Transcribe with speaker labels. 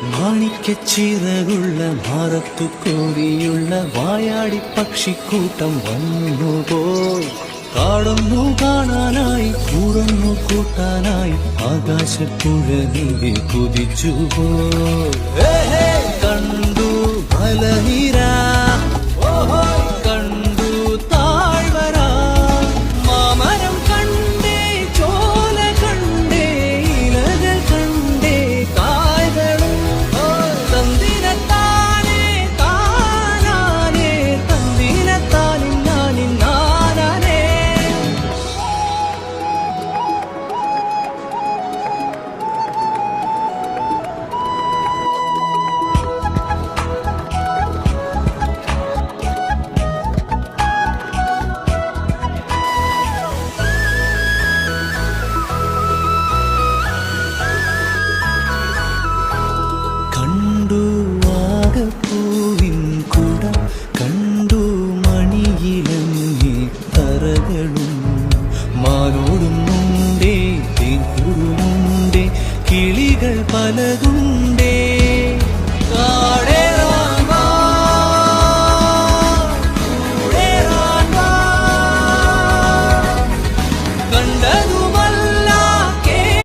Speaker 1: മാണിക്കച്ചിറകുള്ള ഭാരത്തു കോരിയുള്ള വായാടി പക്ഷിക്കൂട്ടം വന്നുപോയി. കാടൊന്നു കാണാനായി കൂടൊന്നു കൂട്ടാനായി ആകാശപ്പുഴനിൽ കുതിച്ചുപോയി. കണ്ടു മലനിര, കണ്ടു താഴ്വര, മാമരം കണ്ടേ, ചോല കണ്ടേ, ഇലകൾ കണ്ടേ, കായ്കളും തന്തിനത്താനേ താനാനേ, തന്തിനത്താനിന്നാനിന്നാനേ. കണ്ടു വാഗപ്പൂവിൻ കുടം, കണ്ടു മണിയിലങ്ങി തറകളും, മാനോടും മുണ്ടേ തേൻകൂടുമുണ്ടേ, കിളികൾ പലതും